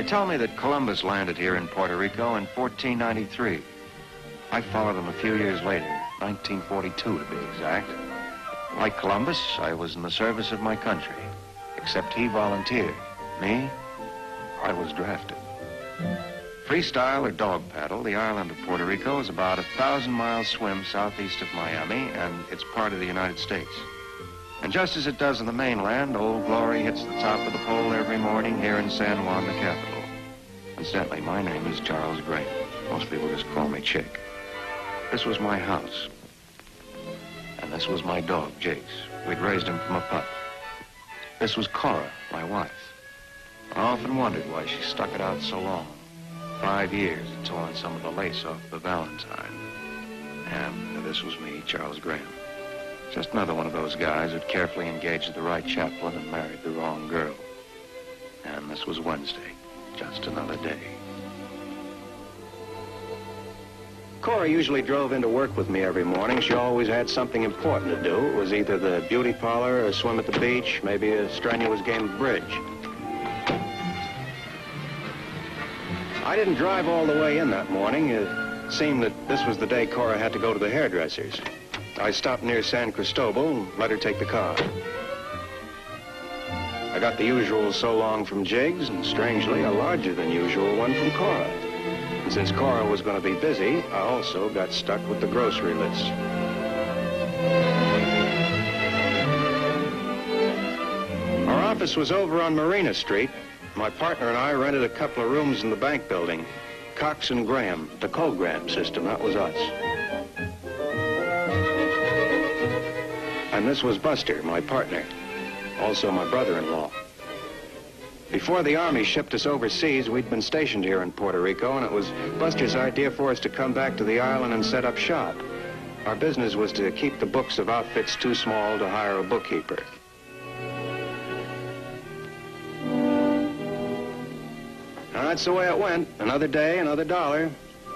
tell me that Columbus landed here in Puerto Rico in 1493. I followed him a few years later, 1942 to be exact. Like Columbus, I was in the service of my country, except he volunteered. Me, I was drafted. Freestyle or dog paddle, the island of Puerto Rico is about 1,000-mile swim southeast of Miami, and it's part of the United States. And just as it does on the mainland, Old Glory hits the top of the pole every morning here in San Juan, the capital. Incidentally, my name is Charles Graham. Most people just call me Chick. This was my house. And this was my dog, Jakes. We'd raised him from a pup. This was Cora, my wife. I often wondered why she stuck it out so long. 5 years until on some of the lace off the Valentine. And this was me, Charles Graham. Just another one of those guys who'd carefully engaged the right chaplain and married the wrong girl. And this was Wednesday, just another day. Cora usually drove into work with me every morning. She always had something important to do. It was either the beauty parlor, a swim at the beach, maybe a strenuous game of bridge. I didn't drive all the way in that morning. It seemed that this was the day Cora had to go to the hairdresser's. I stopped near San Cristobal and let her take the car. I got the usual so long from Jiggs, and strangely, a larger than usual one from Cora. And since Cora was going to be busy, I also got stuck with the grocery list. Our office was over on Marina Street. My partner and I rented a couple of rooms in the bank building. Cox and Graham, the Cogram system, that was us. And this was Buster, my partner, also my brother-in-law. Before the Army shipped us overseas, we'd been stationed here in Puerto Rico, and it was Buster's idea for us to come back to the island and set up shop. Our business was to keep the books of outfits too small to hire a bookkeeper. And that's the way it went. Another day, another dollar.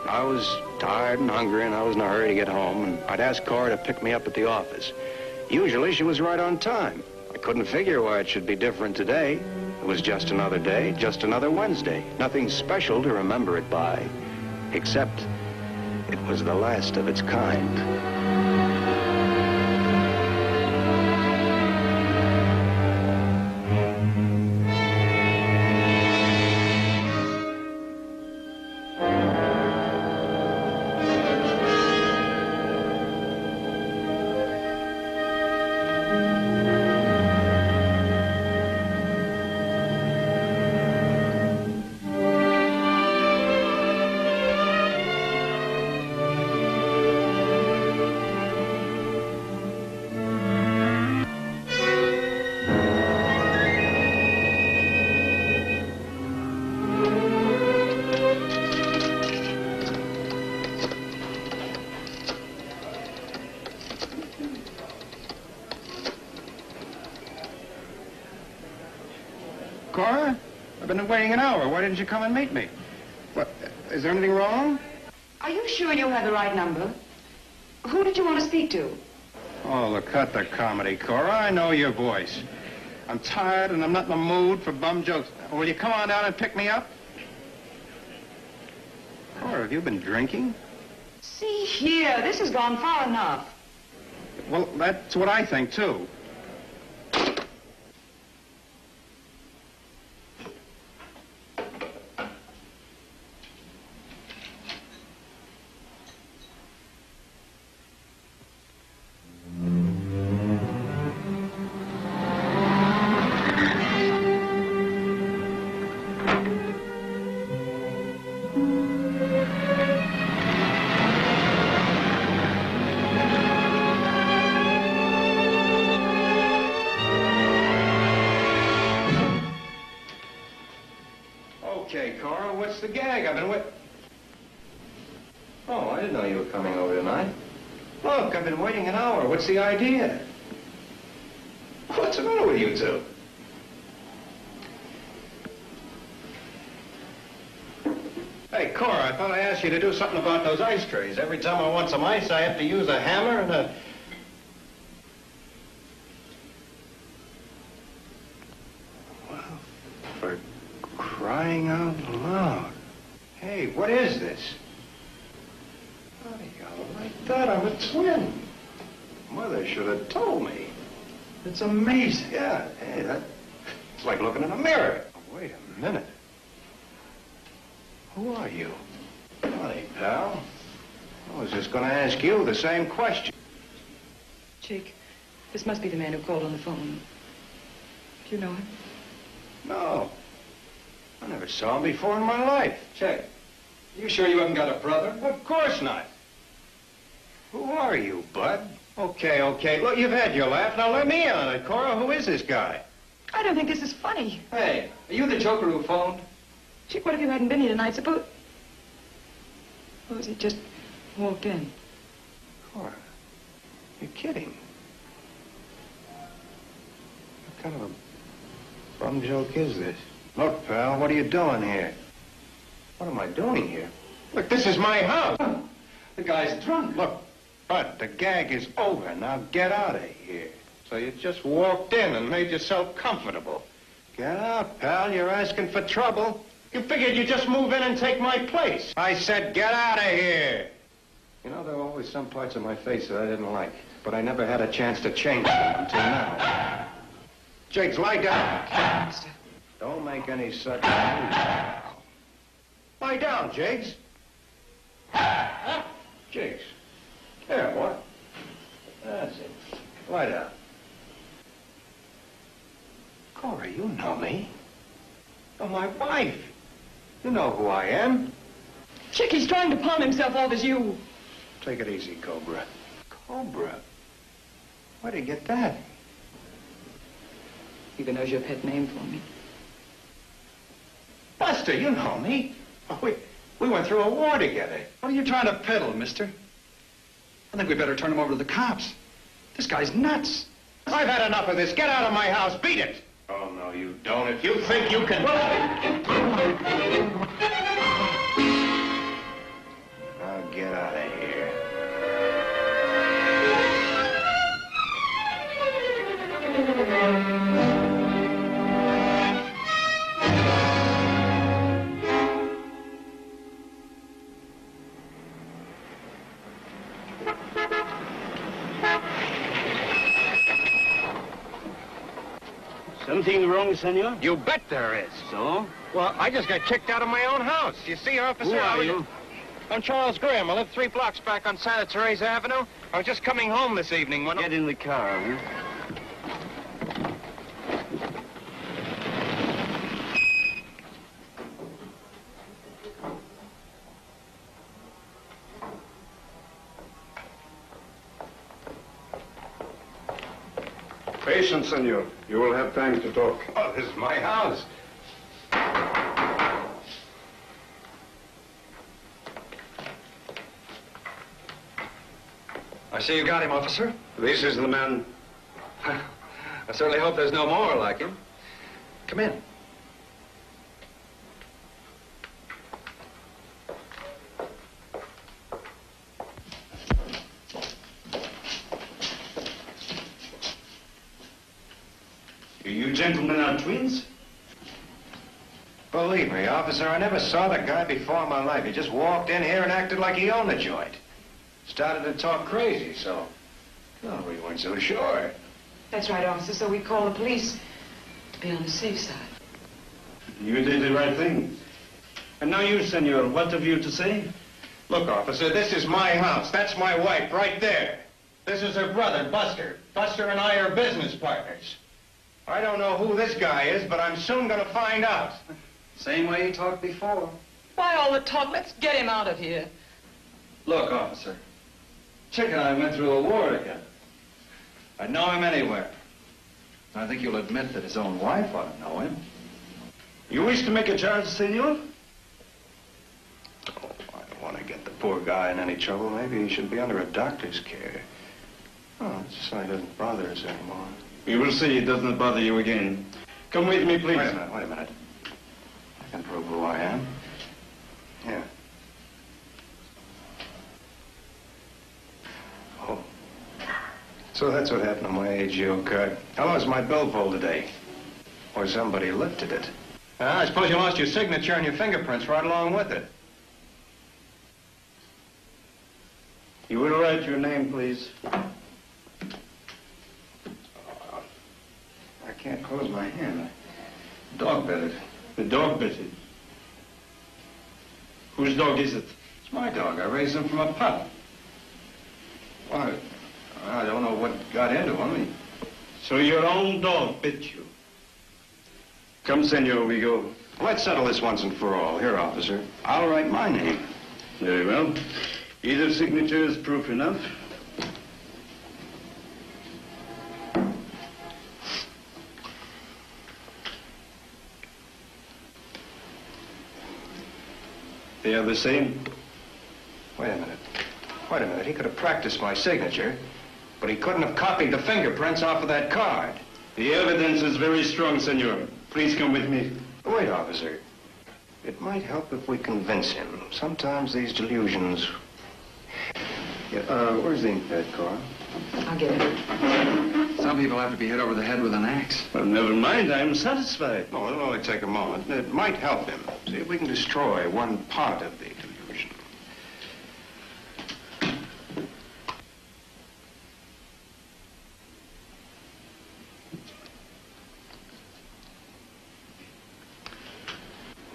I was tired and hungry, and I was in a hurry to get home, and I'd ask Cora to pick me up at the office. Usually, she was right on time. I couldn't figure why it should be different today. It was just another day, just another Wednesday. Nothing special to remember it by, except it was the last of its kind. Cora, I've been waiting an hour. Why didn't you come and meet me? What, is there anything wrong? Are you sure you have the right number? Who did you want to speak to? Oh, look, cut the comedy, Cora. I know your voice. I'm tired and I'm not in the mood for bum jokes. Will you come on down and pick me up? Cora, have you been drinking? See here, this has gone far enough. Well, that's what I think, too. Okay, Cora, what's the gag? I've been waiting. Oh, I didn't know you were coming over tonight. Look, I've been waiting an hour. What's the idea? What's the matter with you two? Hey, Cora, I thought I asked you to do something about those ice trays. Every time I want some ice, I have to use a hammer and a... Well, for crying out loud. Hey, what is this? I thought I'm a twin. Mother should have told me. It's amazing. Yeah, hey, it's like looking in a mirror. Wait a minute. Who are you? Honey, pal. I was just going to ask you the same question. Jake, this must be the man who called on the phone. Do you know him? No. I never saw him before in my life. Jake, you sure you haven't got a brother? Of course not. Who are you, Bud? Okay. Look, you've had your laugh. Now let me on it. Cora, who is this guy? I don't think this is funny. Hey, are you the joker who phoned? Chick, what if you hadn't been here tonight? Suppose he just walked in. Cora, you're kidding. What kind of a bum joke is this? Look, pal, what are you doing here? What am I doing here? Look, this is my house. The guy's drunk. Look, Bud, the gag is over. Now get out of here. So you just walked in and made yourself comfortable. Get out, pal. You're asking for trouble. You figured you'd just move in and take my place. I said get out of here. You know, there were always some parts of my face that I didn't like, but I never had a chance to change them until now. Jakes, lie down. Mister. Don't make any sudden moves. Lie down, Jakes. Jakes. There, what? That's it. Lie down. Cora, you know me. You're my wife. You know who I am. Chick, he's trying to palm himself off as you. Take it easy, Cobra. Cobra? Where'd he get that? Even knows your pet name for me. Buster, you know me. Oh, we went through a war together. What are you trying to peddle, mister? I think we better turn him over to the cops. This guy's nuts. I've had enough of this. Get out of my house. Beat it. Oh, no, you don't. If you think you can... Now get out of here. Something wrong, senor? You bet there is. So? Well, I just got kicked out of my own house. You see, officer? Who are you? I'm Charles Graham. I live 3 blocks back on Santa Teresa Avenue. I was just coming home this evening when... Get in the car, huh? Patience, senor. You will have time to talk. Oh, this is my house. I see you got him, officer. This is the man. I certainly hope there's no more like him. Come in. You gentlemen are twins? Believe me, officer, I never saw the guy before in my life. He just walked in here and acted like he owned the joint. Started to talk crazy, so... Well, we weren't so sure. That's right, officer, so we call the police to be on the safe side. You did the right thing. And now you, senor, what have you to say? Look, officer, this is my house. That's my wife right there. This is her brother, Buster. Buster and I are business partners. I don't know who this guy is, but I'm soon going to find out. Same way you talked before. Why all the talk? Let's get him out of here. Look, officer. Chick and I went through a war together. I'd know him anywhere. I think you'll admit that his own wife ought to know him. You wish to make a charge, senor? Oh, I don't want to get the poor guy in any trouble. Maybe he should be under a doctor's care. Oh, it's so he doesn't bother us anymore. We will see it does not bother you again. Come with me, please. Wait a minute. I can prove who I am. Yeah. Oh. So that's what happened to my AGO card. How long's my billfold today? Or somebody lifted it. I suppose you lost your signature and your fingerprints right along with it. You will write your name, please. I can't close my hand. Dog bit it. The dog bit it. Whose dog is it? It's my dog. I raised him from a pup. Why? I don't know what got into him. So your own dog bit you. Come, senor, we go. Let's settle this once and for all. Here, officer. I'll write my name. Very well. Either signature is proof enough. They are the same. Wait a minute. Wait a minute. He could have practiced my signature, but he couldn't have copied the fingerprints off of that card. The evidence is very strong, senor. Please come with me. Wait, officer. It might help if we convince him. Sometimes these delusions... Yeah, where's the ink pad, Carole? I'll get it. Some people have to be hit over the head with an axe. Well, never mind. I'm satisfied. No, it'll only take a moment. It might help him. See if we can destroy one part of the delusion.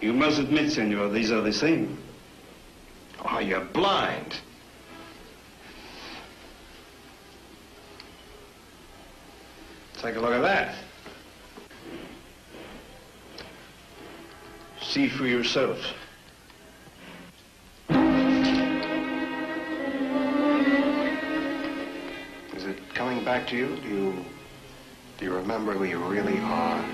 You must admit, senor, these are the same. Oh, you're blind. Take a look at that. See for yourself. Is it coming back to you? Do you remember who you really are?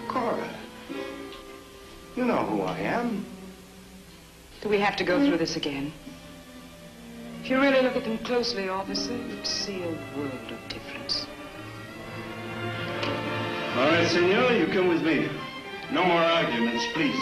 Cora, you know who I am. Do we have to go through this again? If you really look at them closely, officer, you'd see a world of difference. All right, senor, you come with me. No more arguments, please.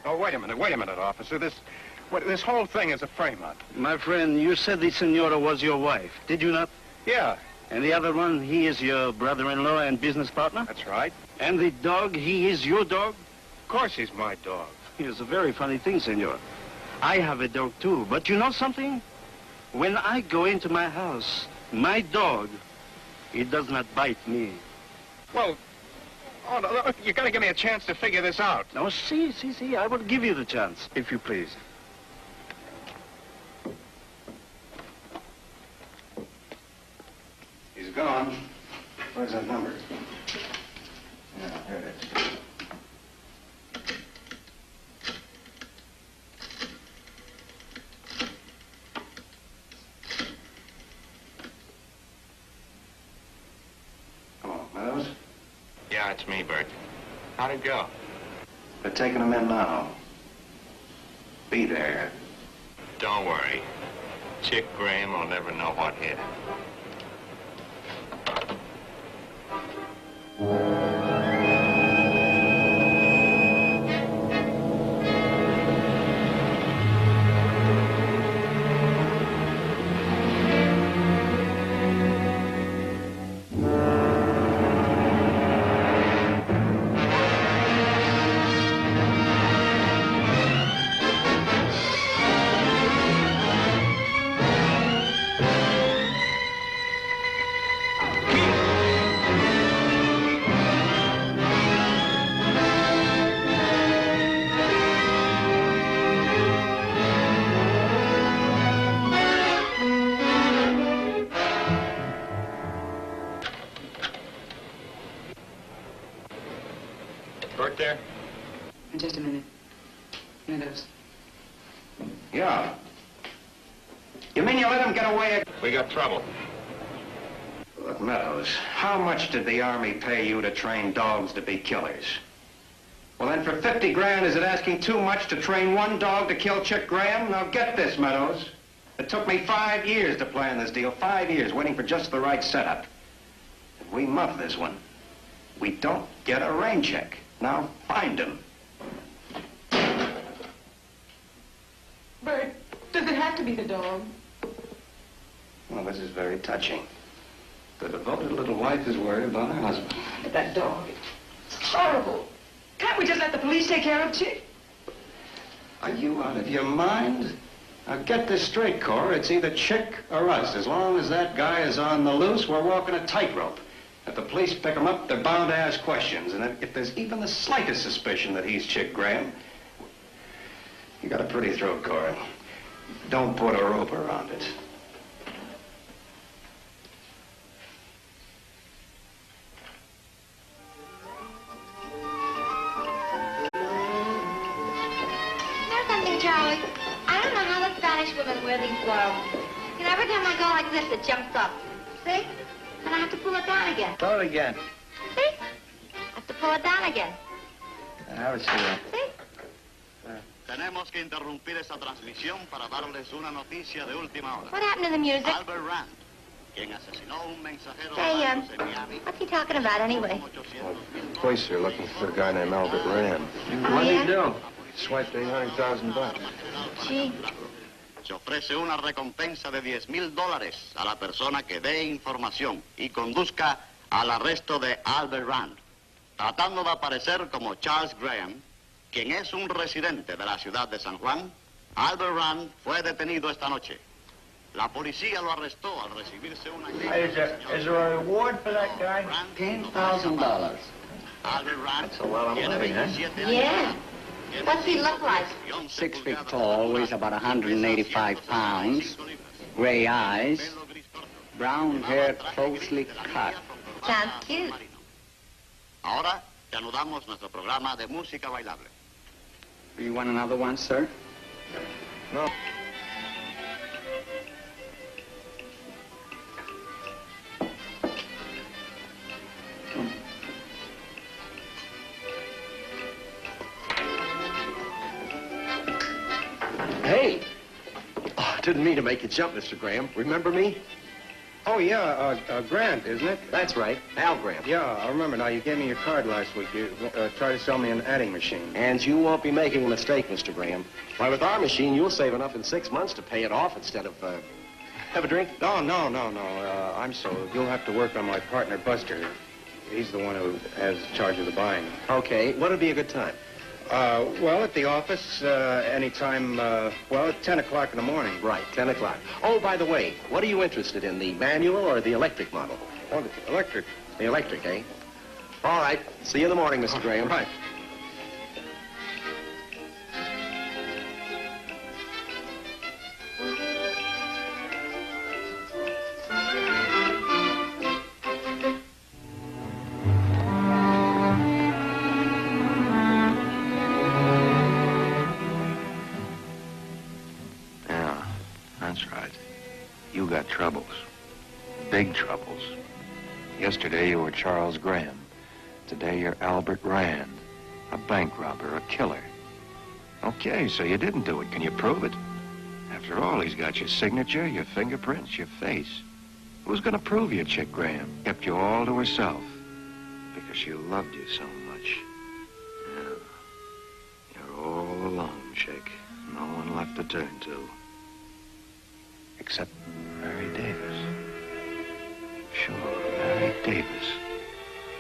Oh, wait a minute, officer. This whole thing is a frame-up. My friend, you said the senora was your wife, did you not? Yeah, And the other one, he is your brother-in-law and business partner? that's right. And the dog, he is your dog? Of course he's my dog. It's a very funny thing, senor. I have a dog, too. But you know something? When I go into my house, my dog, he does not bite me. Well, oh, no, you got to give me a chance to figure this out. No, see, I will give you the chance, if you please. He's gone. Where's that number? Yeah, here it is. Hello, Mathews? Yeah, it's me, Bert. How'd it go? They're taking him in now. Be there. Don't worry. Chick Graham will never know what hit him. Bert there? Just a minute. Mathews. Yeah. You mean you let him get away? We got trouble. Look, Mathews, how much did the Army pay you to train dogs to be killers? Well, then for 50 grand, is it asking too much to train one dog to kill Chick Graham? Now get this, Mathews. It took me 5 years to plan this deal. 5 years waiting for just the right setup. If we muff this one, we don't get a rain check. Now find him. to be the dog. Well, this is very touching. The devoted little wife is worried about her husband. But that dog, it's horrible. Can't we just let the police take care of Chick? Are you out of your mind? Now, get this straight, Cora. It's either Chick or us. As long as that guy is on the loose, we're walking a tightrope. If the police pick him up, they're bound to ask questions. And if there's even the slightest suspicion that he's Chick Graham, you got a pretty throat, Cora. Don't put a rope around it. Charlie, I don't know how the Spanish women wear these gloves. You know, every time I go like this, it jumps up. See? And I have to pull it down again. Throw it again. See? I have to pull it down again. Now it's here. See? Tenemos que interrumpir esa transmisión para darles una noticia de última hora. What happened to the music? Albert Rand, quien asesinó a un mensajero de Hey, bancos en Miami. what's he talking about anyway? Police here looking for a guy named Albert Rand. Oh, yeah? Swiped $800,000. Gee. Se ofrece una recompensa de $10,000 a la persona que dé información y conduzca al arresto de Albert Rand, tratando de aparecer como Charles Graham, quien es un residente de la ciudad de San Juan. Albert Rand fue detenido esta noche. La policía lo arrestó al recibirse una... Is there a reward for that guy? $10,000. Albert Rand That's a lot of tiene money, huh? 27 años. Yeah. What's he look like? 6 feet tall, weighs about 185 pounds, gray eyes, brown hair closely cut. Sounds cute. Ahora te anudamos nuestro programa de música bailable. You want another one, sir? No. Hey! Oh, didn't mean to make you jump, Mr. Graham. Remember me? Oh, yeah, Grant, isn't it? That's right, Al Graham. Yeah, I remember now. You gave me your card last week. You tried to sell me an adding machine. And you won't be making a mistake, Mr. Graham. Why, with our machine, you'll save enough in 6 months to pay it off instead of, have a drink? No. I'm sold. You'll have to work on my partner, Buster. He's the one who has charge of the buying. Okay, what'd be a good time? Well, at the office, anytime, at 10 o'clock in the morning. Right, 10 o'clock. Oh, by the way, what are you interested in, the manual or the electric model? Oh, the electric. The electric, eh? All right, see you in the morning, Mr. Graham. Right. That's right. You got troubles. Big troubles. Yesterday you were Charles Graham. Today you're Albert Rand. A bank robber, a killer. Okay, so you didn't do it. Can you prove it? After all, he's got your signature, your fingerprints, your face. Who's gonna prove you, Chick Graham? Kept you all to herself. Because she loved you so much. Yeah. You're all alone, Chick. No one left to turn to. Except Mary Davis. Sure, Mary Davis.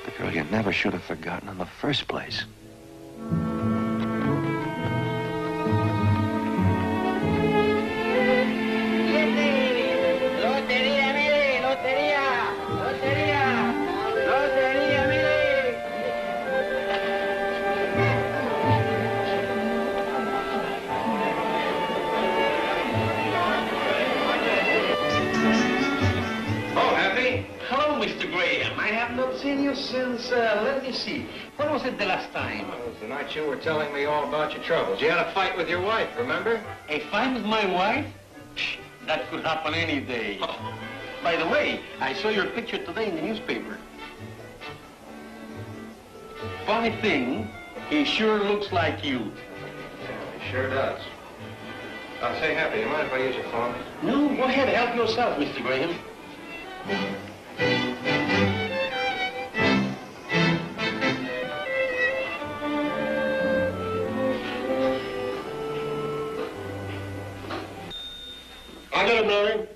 The girl you never should have forgotten in the first place. Seen you since, let me see. When was it the last time? Well, it was the night you were telling me all about your troubles. You had a fight with your wife, remember? A fight with my wife? That could happen any day. Oh. By the way, I saw your picture today in the newspaper. Funny thing, he sure looks like you. Yeah, he sure does. Say, Happy, you mind if I use your phone? No, go ahead. Help yourself, Mr. Graham. get it, Mary.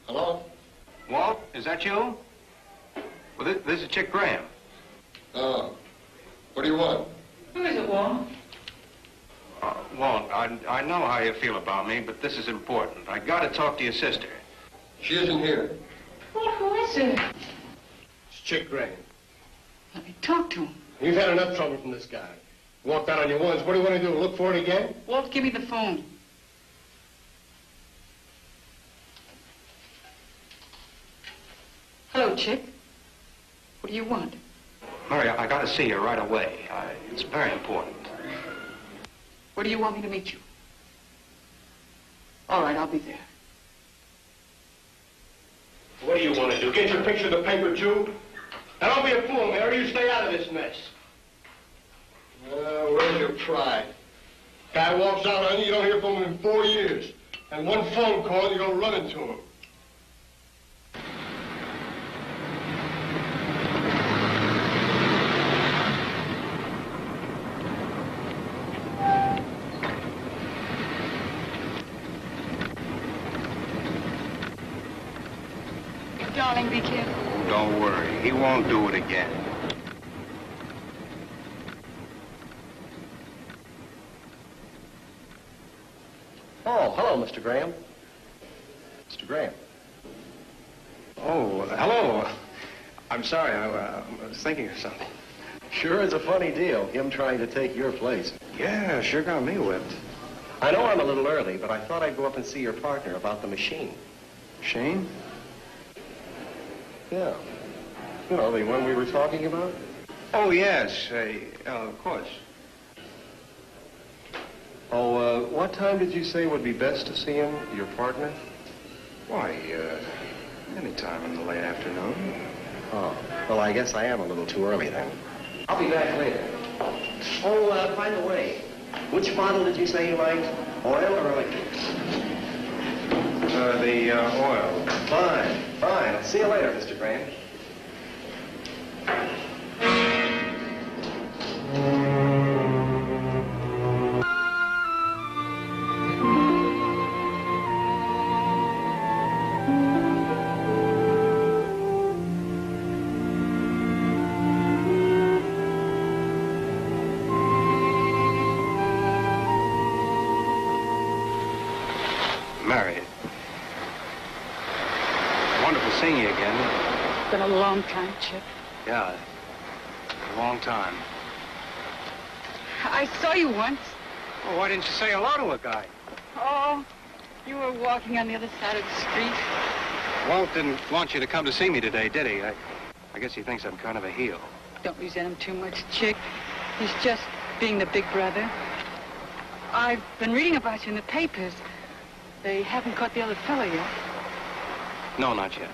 Hello? Walt, is that you? Well, this is Chick Graham. Oh. What do you want? Who is it, Walt? Walt, I know how you feel about me, but this is important. I gotta talk to your sister. She isn't here. Walt, who is it? It's Chick Graham. Let me talk to him. You've had enough trouble from this guy. Walked out on your ones. What do you want to do, look for it again? Walt, give me the phone. Hello, Chick. What do you want? Mary, I gotta see you right away. It's very important. Where do you want me to meet you? All right, I'll be there. What do you want to do? Get your picture in the paper, too? Now, don't be a fool, Mary. You stay out of this mess. Where's your pride? Guy walks out on you, you don't hear from him in 4 years. And one phone call, you go running to him. Darling, be careful. Don't worry. He won't do it again. Oh, hello, Mr. Graham. Mr. Graham. Oh, hello. I'm sorry. I was thinking of something. Sure is a funny deal, him trying to take your place. Yeah, sure got me whipped. I know I'm a little early, but I thought I'd go up and see your partner about the machine. Shane? Yeah. You know, the one we were talking about? Oh, yes. Of course. Oh, what time did you say would be best to see him, your partner? Why, any time in the late afternoon. Oh, well, I guess I am a little too early then. I'll be back later. Oh, by the way, which model did you say you liked? Oil or electric? The oil. Fine, fine. I'll see you later, Mr. Graham. Mary. Wonderful seeing you again. It's been a long time, Chip. Yeah, a long time. I saw you once. Well, why didn't you say hello to a guy? Oh, you were walking on the other side of the street. Walt didn't want you to come to see me today, did he? I guess he thinks I'm kind of a heel. Don't resent him too much, Chick. He's just being the big brother. I've been reading about you in the papers. They haven't caught the other fellow yet. No, not yet.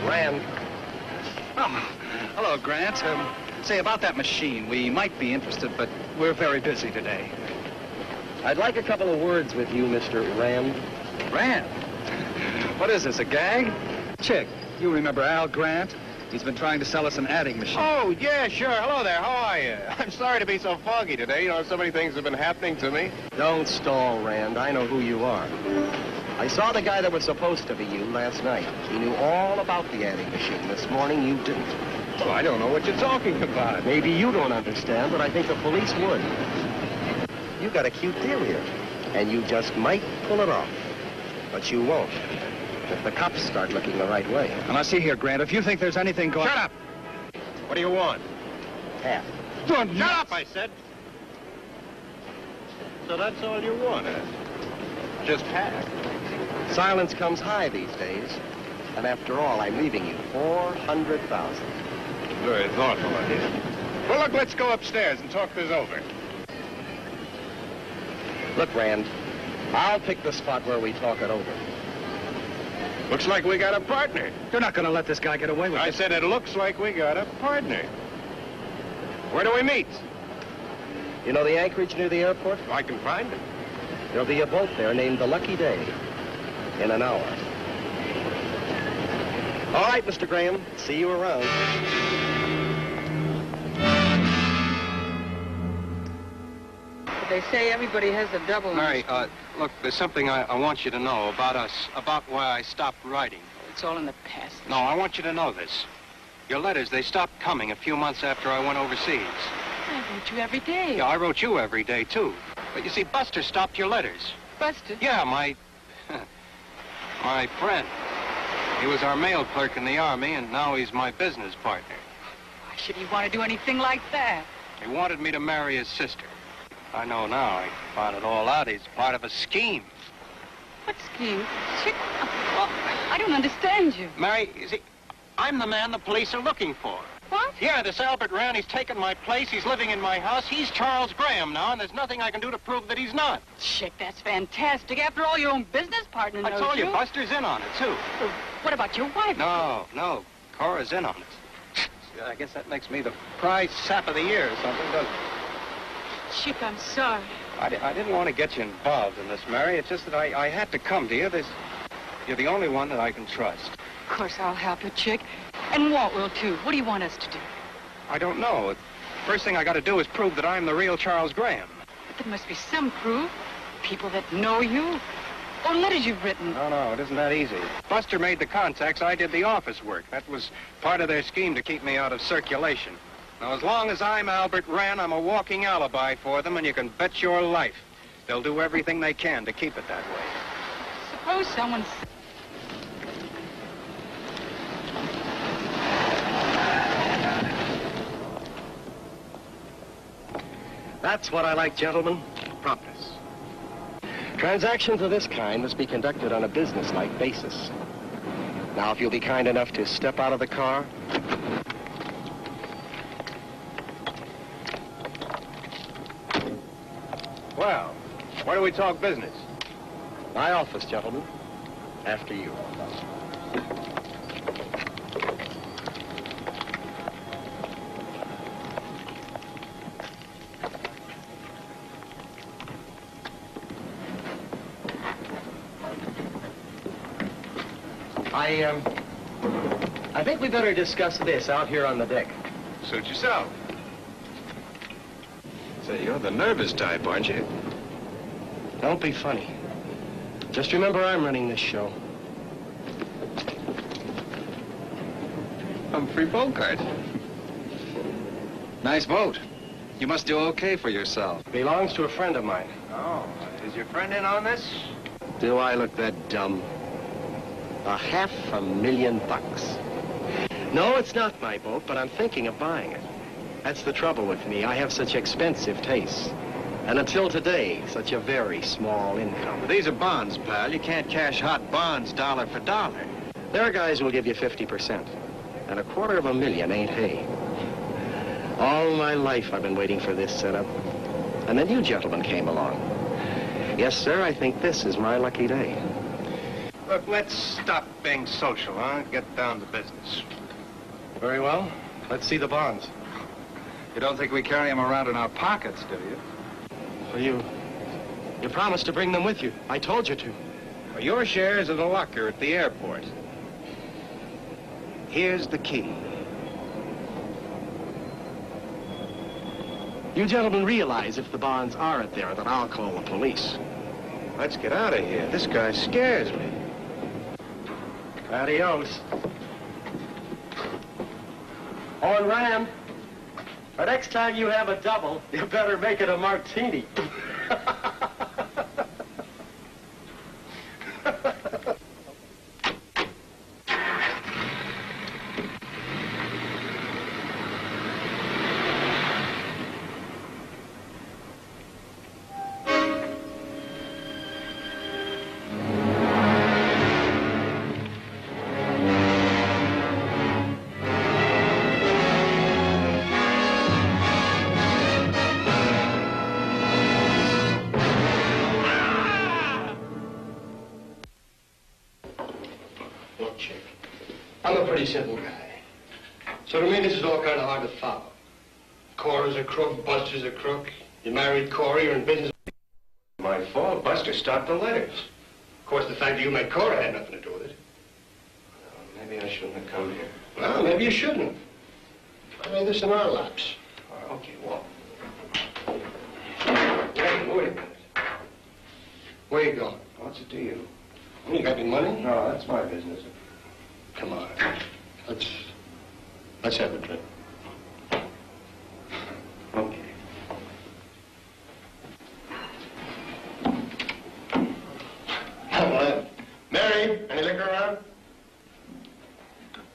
Rand. Oh, hello, Grant. Say, about that machine, we might be interested, but we're very busy today. I'd like a couple of words with you, Mr. Rand. Grant? What is this, a gag? Chick, you remember Al Grant? He's been trying to sell us an adding machine. Oh, yeah, sure. Hello there. How are you? I'm sorry to be so foggy today. You know, so many things have been happening to me. Don't stall, Rand. I know who you are. I saw the guy that was supposed to be you last night. He knew all about the adding machine. This morning, you didn't. Well, I don't know what you're talking about. Maybe you don't understand, but I think the police would. You got a cute deal here, and you just might pull it off. But you won't. If the cops start looking the right way. And I see here, Grant, if you think there's anything going... Shut up! What do you want? Half. Shut up, I said. So that's all you want, huh? Just half. Silence comes high these days. And after all, I'm leaving you $400,000. Very thoughtful of you. Well, look, let's go upstairs and talk this over. Look, Rand, I'll pick the spot where we talk it over. Looks like we got a partner. You're not going to let this guy get away with it. I said it looks like we got a partner. Where do we meet? You know the anchorage near the airport? I can find it. There'll be a boat there named the Lucky Day in an hour. All right, Mr. Graham. See you around. But they say everybody has a double. Mary, look, there's something I want you to know about us, about why I stopped writing. It's all in the past. No, I want you to know this. Your letters, they stopped coming a few months after I went overseas. I wrote you every day. Yeah, I wrote you every day, too. But you see, Buster stopped your letters. Buster? Yeah, my friend. He was our mail clerk in the Army, and now he's my business partner. Why should he want to do anything like that? He wanted me to marry his sister. I know now. I found it all out. He's part of a scheme. What scheme? Chick, well, I don't understand you. Mary, you see, I'm the man the police are looking for. What? Yeah, this Albert Rand, he's taken my place. He's living in my house. He's Charles Graham now, and there's nothing I can do to prove that he's not. Chick, that's fantastic. After all, your own business partner knows I told you, Buster's in on it, too. Well, what about your wife? No. Cora's in on it. I guess that makes me the prize sap of the year or something, doesn't it? Chick, I'm sorry. I didn't want to get you involved in this, Mary. It's just that I had to come to you. You're the only one that I can trust. Of course I'll help you, Chick. And Walt will, too. What do you want us to do? I don't know. First thing I got to do is prove that I'm the real Charles Graham. But there must be some proof. People that know you. Or letters you've written. No, it isn't that easy. Buster made the contacts. I did the office work. That was part of their scheme to keep me out of circulation. Now, as long as I'm Albert Rand, I'm a walking alibi for them, and you can bet your life they'll do everything they can to keep it that way. Suppose someone... That's what I like, gentlemen. Promptness. Transactions of this kind must be conducted on a business-like basis. Now, if you'll be kind enough to step out of the car. Well, where do we talk business? My office, gentlemen. After you. I think we better discuss this out here on the deck. Suit yourself. Say, you're the nervous type, aren't you? Don't be funny. Just remember I'm running this show. Humphrey Bogart. Nice boat. You must do okay for yourself. Belongs to a friend of mine. Oh, is your friend in on this? Do I look that dumb? $500,000. No, it's not my boat, but I'm thinking of buying it. That's the trouble with me. I have such expensive tastes. And until today, such a very small income. But these are bonds, pal. You can't cash hot bonds dollar for dollar. There are guys who will give you 50%. And $250,000 ain't hay. All my life I've been waiting for this setup. And then you gentlemen came along. Yes, sir, I think this is my lucky day. Look, let's stop being social, huh? Get down to business. Very well. Let's see the bonds. You don't think we carry them around in our pockets, do you? Well, you promised to bring them with you. I told you to. Well, your shares in the locker at the airport. Here's the key. You gentlemen realize if the bonds aren't there that I'll call the police. Let's get out of here. This guy scares me. Adios. Oh, and Ram, the next time you have a double, you better make it a martini. I'm a pretty simple guy. So to me, this is all kind of hard to follow. Cora's a crook, Buster's a crook. You married Cora, you're in business. My fault. Buster stopped the letters. Of course, the fact that you met Cora had nothing to do with it. Maybe I should shouldn't have come here. Well, maybe you shouldn't. I made this in our laps. Okay, walk. Wait a minute. Where you going? What's it to you? You got any money? No, that's my business. Come on. Let's have a drink. Okay. Come on. Mary, any liquor around?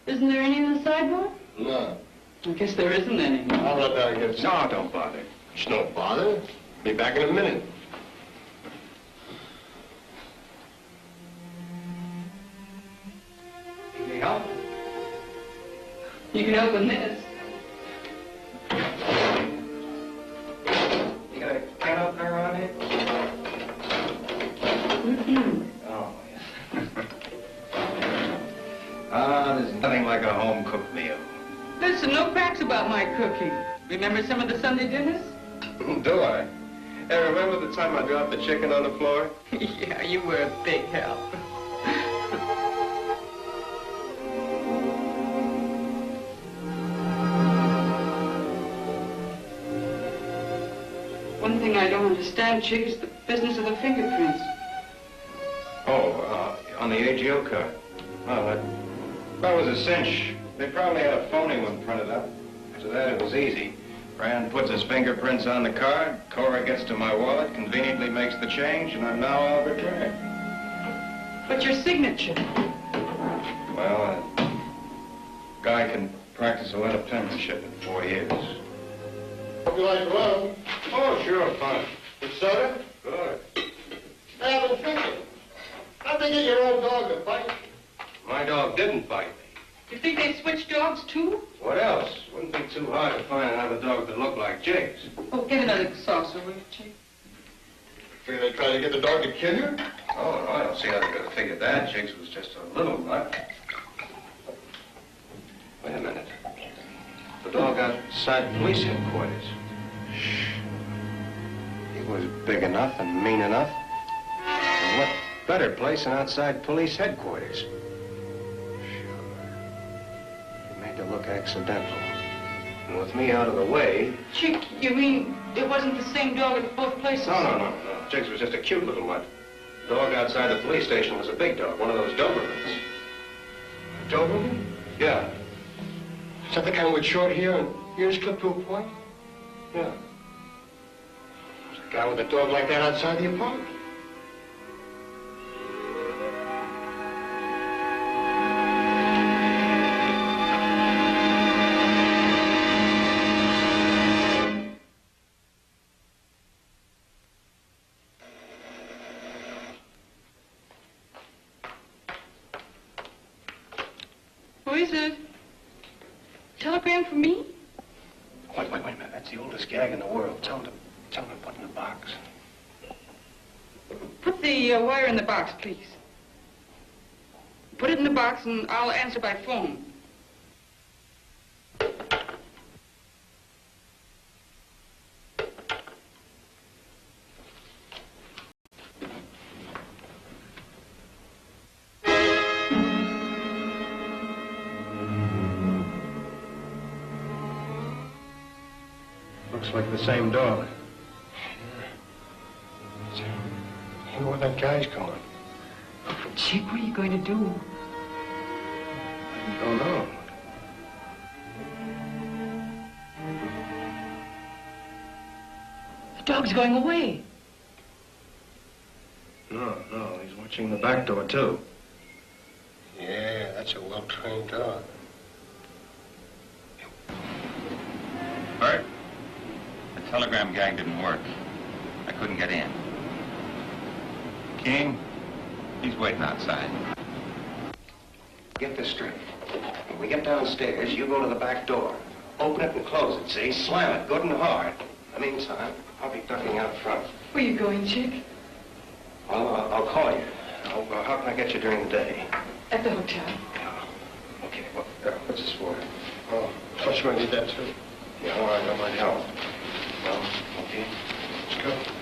Isn't there any on the sidewalk? No. I guess there isn't any. I'll let down and get some. No, don't bother. It's no bother. Be back in a minute. Need help? You can open this. You got a can opener around here? Oh, yeah. There's nothing like a home-cooked meal. Listen, no cracks about my cooking. Remember some of the Sunday dinners? Do I? Hey, remember the time I dropped the chicken on the floor? Yeah, you were a big help. One thing I don't understand, Chick, is the business of the fingerprints. Oh, on the AGO card. Well, that was a cinch. They probably had a phony one printed up. So that it was easy. Brand puts his fingerprints on the card, Cora gets to my wallet, conveniently makes the change, and I'm now Albert Gray. But your signature? Well, a guy can practice a lot of penmanship in 4 years. Hope you like rum. Oh, sure, fine. With soda? Good. Hey, I've been thinking. How'd they get your old dog to bite? My dog didn't bite me. You think they switched dogs, too? What else? Wouldn't be too hard to find another dog that looked like Jake's. Oh, get another saucer, will you, Chick? Figure they're trying to get the dog to kill you? Oh, no, I don't see how they could have figured that. Jake's was just a little nut. Wait a minute. The dog outside police headquarters. He was big enough and mean enough. And what better place than outside police headquarters? To look accidental. And with me out of the way... Chick, you mean it wasn't the same dog at both places? No. Jake's was just a cute little mutt. The dog outside the police station was a big dog, one of those Dobermans. A Doberman? Yeah. Is that the kind with short hair and ears clipped to a point? Yeah. There's a guy with a dog like that outside the apartment. Who is it? Telegram for me? Wait a minute. That's the oldest gag in the world. Tell him to put in the box. Put the wire in the box, please. Put it in the box and I'll answer by phone. Looks like the same dog. I wonder where that guy's going. Chick, what are you going to do? I don't know. The dog's going away. No, he's watching the back door, too. Yeah, that's a well-trained dog. Bert, the telegram gag didn't work. I couldn't get in. King, he's waiting outside. Get this straight. When we get downstairs, you go to the back door. Open it and close it, see? Slam it good and hard. In the meantime, I'll be ducking out front. Where you going, Chick? Well, I'll call you. How can I get you during the day? At the hotel. Yeah. Okay, well, what's this for? Oh, plus you might need that, too. Yeah, all right, that might help. Well, okay. Let's go.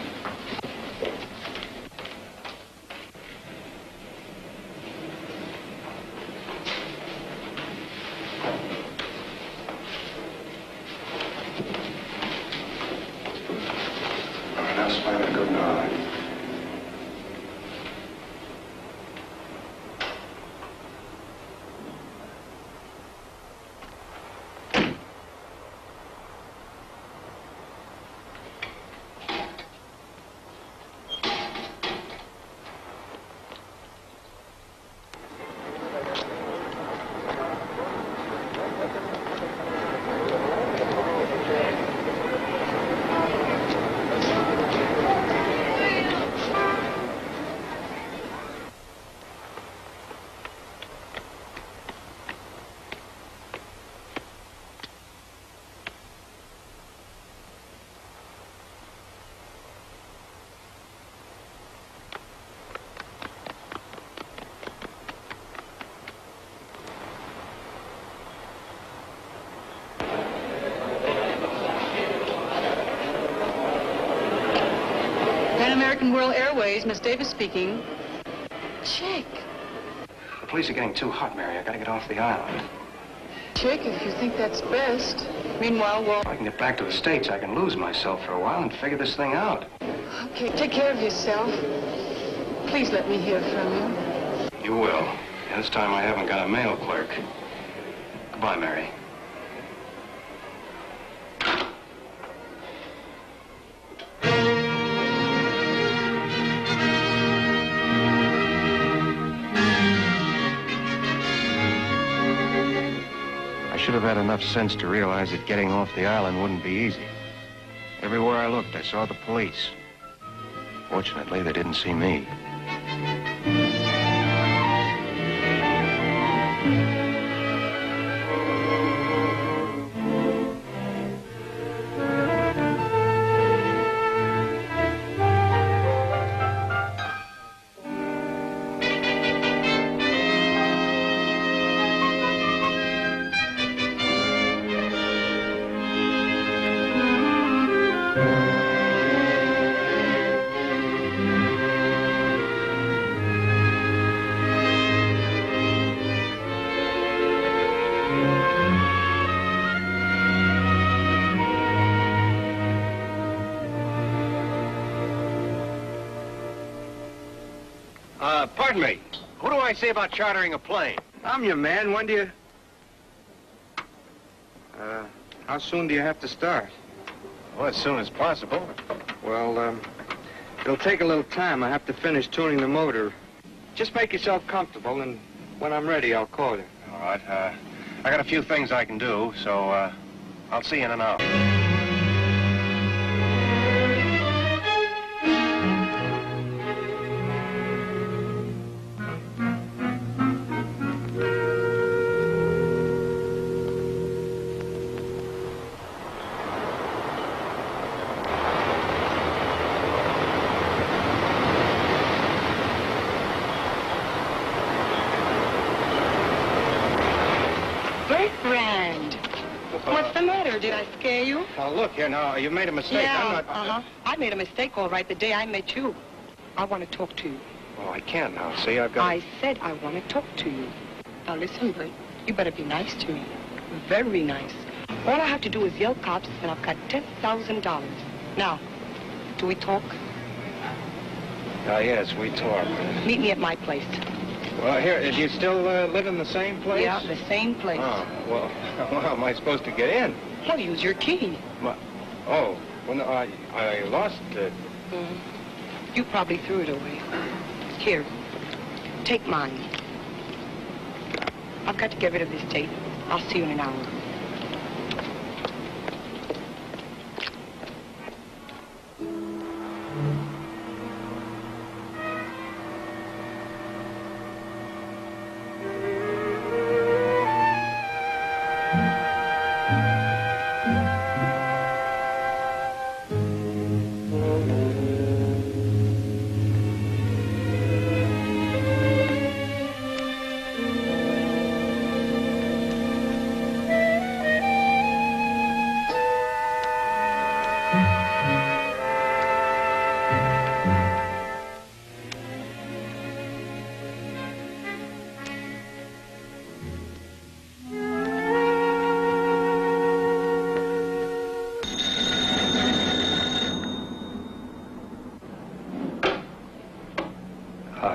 American World Airways, Miss Davis speaking. Chick. The police are getting too hot, Mary. I gotta get off the island. Chick, if you think that's best. Meanwhile, well... If I can get back to the States, I can lose myself for a while and figure this thing out. Okay, take care of yourself. Please let me hear from you. You will. And this time I haven't got a mail clerk. Goodbye, Mary. I should have had enough sense to realize that getting off the island wouldn't be easy. Everywhere I looked, I saw the police. Fortunately, they didn't see me. Pardon me. Who do I see about chartering a plane? I'm your man. When do you... how soon do you have to start? Well, as soon as possible. Well, it'll take a little time. I have to finish tuning the motor. Just make yourself comfortable, and when I'm ready, I'll call you. All right. I got a few things I can do, so I'll see you in an hour. What's the matter? Did I scare you? Now, look here. Now, you made a mistake. Yeah, I'm not... I made a mistake, all right, the day I met you. I want to talk to you. Oh, I can't now. See, I've got... I said I want to talk to you. Now, listen, Bert. You better be nice to me. Very nice. All I have to do is yell cops, and I've got $10,000. Now, do we talk? Yes, we talk. Meet me at my place. Well, here, do you still live in the same place? Yeah, the same place. Oh, well, how am I supposed to get in? Well, use your key. Oh, well, no, I lost it. You probably threw it away. Here, take mine. I've got to get rid of this tape. I'll see you in an hour.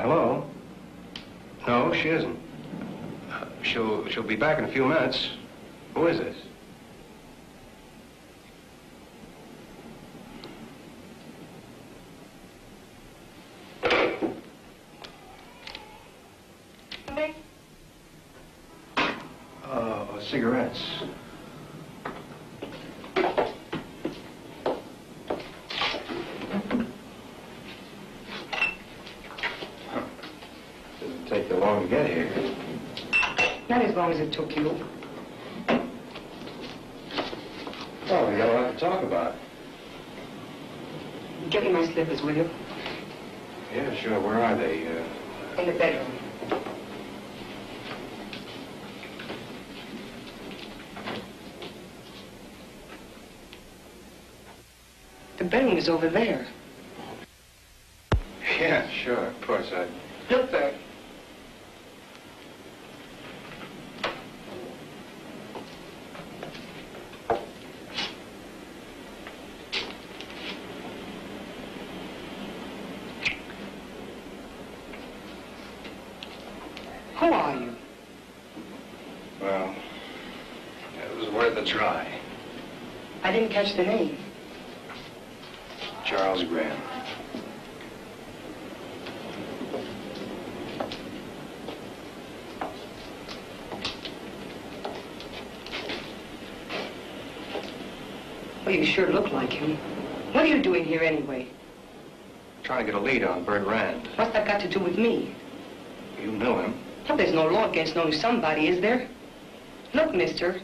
Hello? No, she isn't. She'll be back in a few minutes. Who is this? Cigarettes. Doesn't take you long to get here. Not as long as it took you. Oh, we got a lot to talk about. Give me my slippers, will you? Yeah, sure. Where are they? In the bedroom. The bedroom is over there. sure, of course. Look, Bert. Who are you? Well, it was worth a try. I didn't catch the name. Charles Graham. Well, you sure look like him. What are you doing here anyway? Trying to get a lead on Bert Rand. What's that got to do with me? You knew him. Well, there's no law against knowing somebody, is there? Look, mister,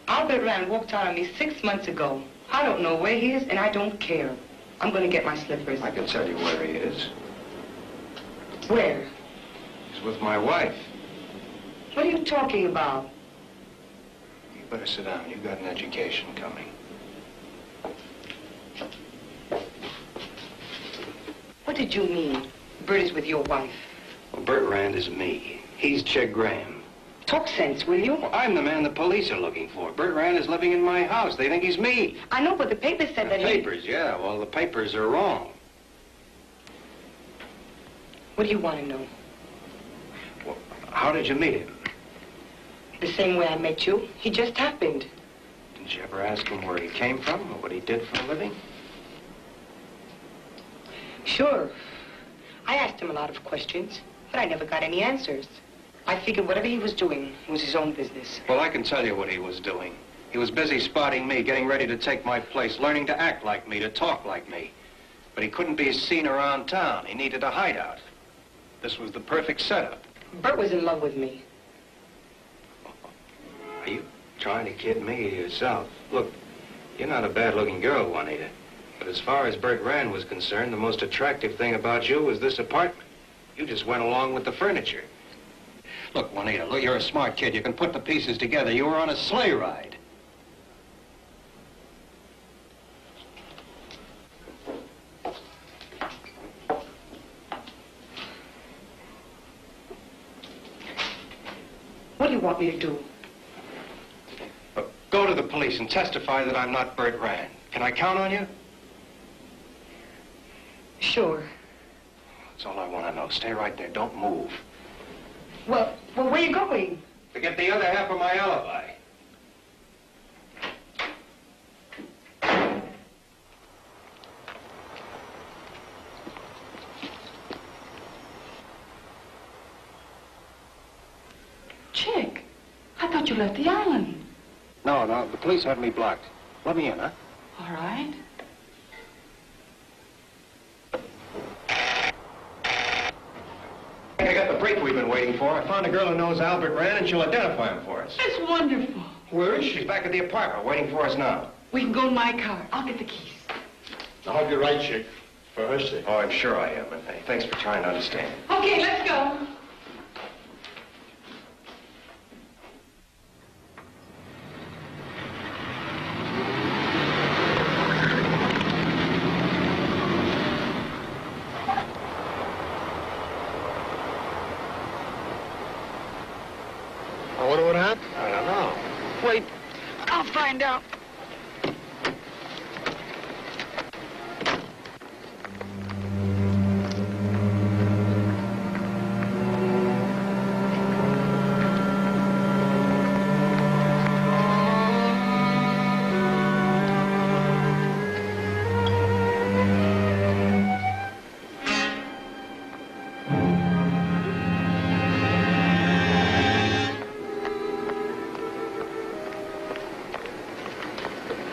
Albert Rand walked out on me 6 months ago. I don't know where he is, and I don't care. I'm going to get my slippers. I can tell you where he is. Where? He's with my wife. What are you talking about? You better sit down. You've got an education coming. What did you mean, Bert is with your wife? Well, Bert Rand is me. He's Chick Graham. Talk sense, will you? Well, I'm the man the police are looking for. Bert Rand is living in my house. They think he's me. I know, but the paper said that Papers, yeah. Well, the papers are wrong. What do you want to know? Well, how did you meet him? The same way I met you. He just happened. Didn't you ever ask him where he came from or what he did for a living? Sure. I asked him a lot of questions, but I never got any answers. I figured whatever he was doing was his own business. Well, I can tell you what he was doing. He was busy spotting me, getting ready to take my place, learning to act like me, to talk like me. But he couldn't be seen around town. He needed a hideout. This was the perfect setup. Bert was in love with me. Are you trying to kid me or yourself? Look, you're not a bad-looking girl, Juanita. But as far as Bert Rand was concerned, the most attractive thing about you was this apartment. You just went along with the furniture. Look, Juanita, look, you're a smart kid. You can put the pieces together. You were on a sleigh ride. What do you want me to do? Go to the police and testify that I'm not Bert Rand. Can I count on you? Sure. That's all I want to know. Stay right there. Don't move. Well, where are you going? To get the other half of my alibi. Chick, I thought you left the island. No, the police have me blocked. Let me in, huh? All right. I got the break we've been waiting for. I found a girl who knows Albert Rand, and she'll identify him for us. That's wonderful. Where is she? She's back at the apartment, waiting for us now. We can go in my car. I'll get the keys. I hope you're right, Chick. For her sake. Oh, I'm sure I am. And hey, thanks for trying to understand. Okay, let's go. I wonder what happened. I don't know. Wait, I'll find out.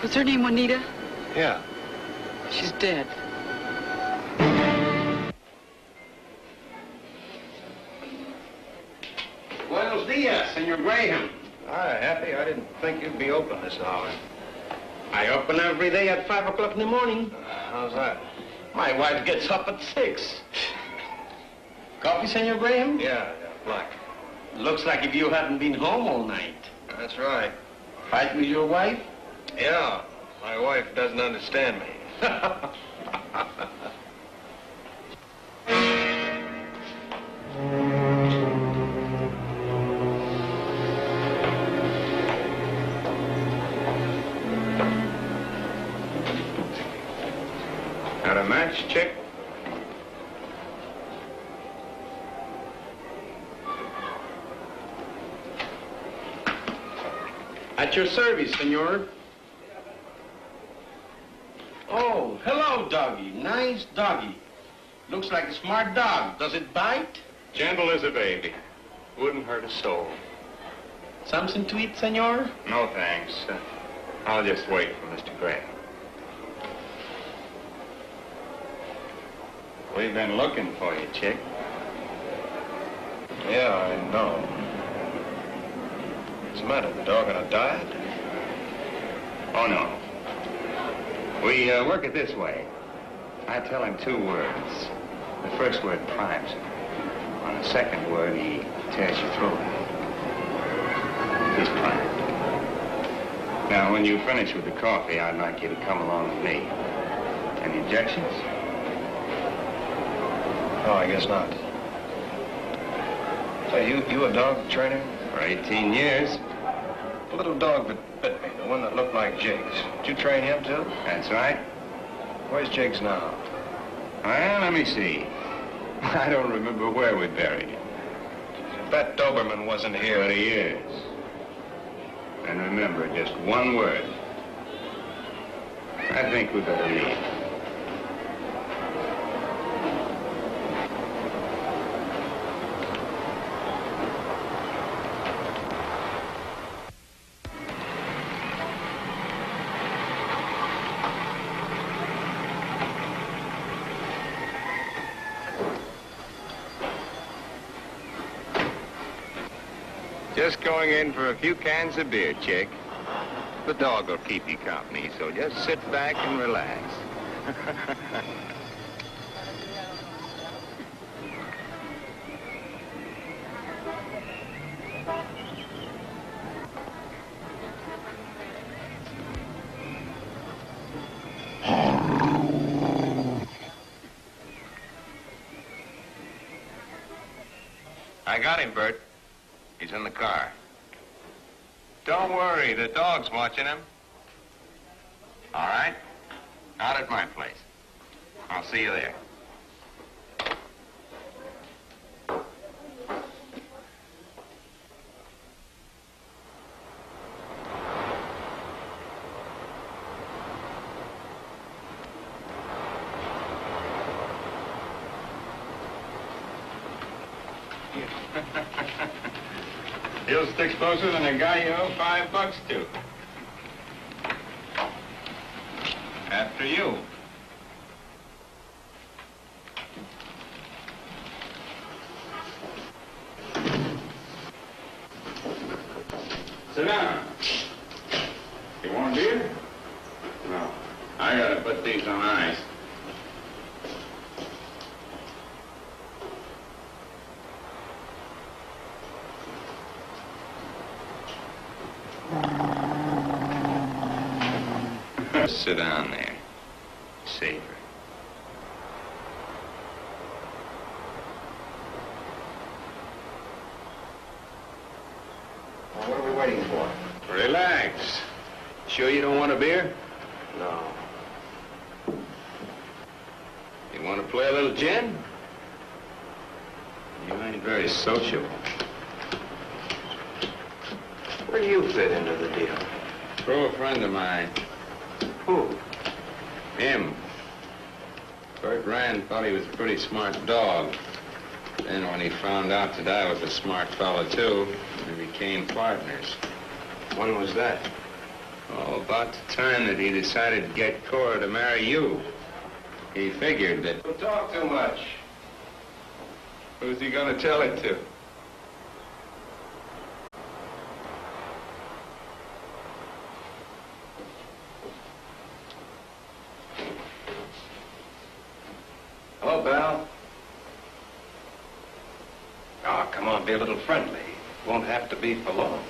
What's her name, Juanita? Yeah. She's dead. Buenos dias, Senor Graham. Hi, Happy. I didn't think you'd be open this hour. I open every day at 5 o'clock in the morning. How's that? My wife gets up at 6. Coffee, Senor Graham? Yeah, black. Looks like if you hadn't been home all night. That's right. Fight with your wife? Yeah, my wife doesn't understand me. a match, Chick? At your service, senor. Oh, hello, doggy. Nice doggy. Looks like a smart dog. Does it bite? Gentle as a baby. Wouldn't hurt a soul. Something to eat, senor? No, thanks. I'll just wait for Mr. Graham. We've been looking for you, Chick. Yeah, I know. What's the matter? The dog on a diet? Oh, no. We work it this way. I tell him 2 words. The first word primes him. On the second word, he tears your throat out. He's primed. Now, when you finish with the coffee, I'd like you to come along with me. Any objections? Oh, I guess not. Say, you a dog trainer? For 18 years. The little dog that bit me, the one that looked like Jake's. Did you train him, too? That's right. Where's Jake's now? Well, let me see. I don't remember where we buried him. If that Doberman wasn't here... But he is. And remember, just 1 word. I think we better leave. Just going in for a few cans of beer, Chick. The dog will keep you company, so just sit back and relax. I got him, Bert. He's in the car. Don't worry, the dog's watching him. All right? Out at my place. I'll see you there. He'll stick closer than a guy you owe $5 to. After you. Sit down. You want beer? No. I gotta put these on ice. Sit down there. Savor. Well, what are we waiting for? Relax. Sure you don't want a beer? No. You want to play a little gin? You ain't very sociable. Where do you fit into the deal? Through a friend of mine. Who? Him. Bert Rand thought he was a pretty smart dog. Then when he found out that I was a smart fella, too, we became partners. When was that? Oh, about the time that he decided to get Cora to marry you. He figured that... Don't talk too much. Who's he gonna tell it to? Hello, pal. Oh, come on, be a little friendly. Won't have to be for long.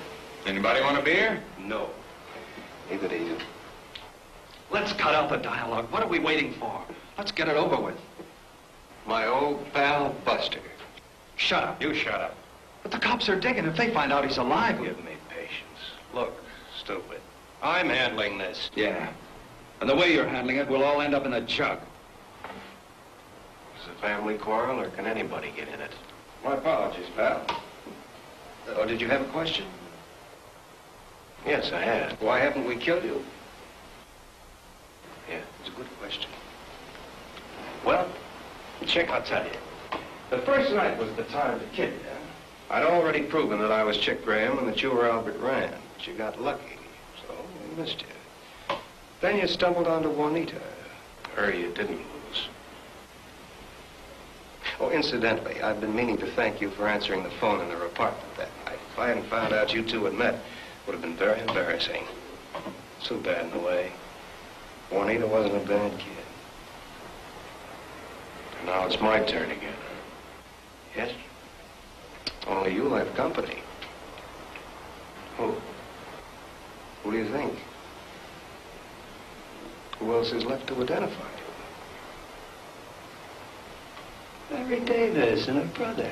Anybody want a beer? No. Neither do you. Let's cut out the dialogue. What are we waiting for? Let's get it over with. My old pal, Buster. Shut up. You shut up. But the cops are digging. If they find out he's alive... Give me patience. Look, stupid. I'm handling this. Yeah. And the way you're handling it, we'll all end up in a jug. family quarrel, or can anybody get in it? My apologies, pal. Oh, did you have a question? Yes, I had. Why haven't we killed you? Yeah, it's a good question. Well, Chick, I'll tell you. The first night was the time to kid you. I'd already proven that I was Chick Graham and that you were Albert Rand. But you got lucky, so we missed you. Then you stumbled onto Juanita. Her you didn't lose. Oh, incidentally, I've been meaning to thank you for answering the phone in their apartment that night. If I hadn't found out you two had met, it would have been very embarrassing. Too bad in a way. Juanita wasn't a bad kid. And now it's my turn again. Yes? Only you'll have company. Who? Who do you think? Who else is left to identify you? Mary Davis and her brother.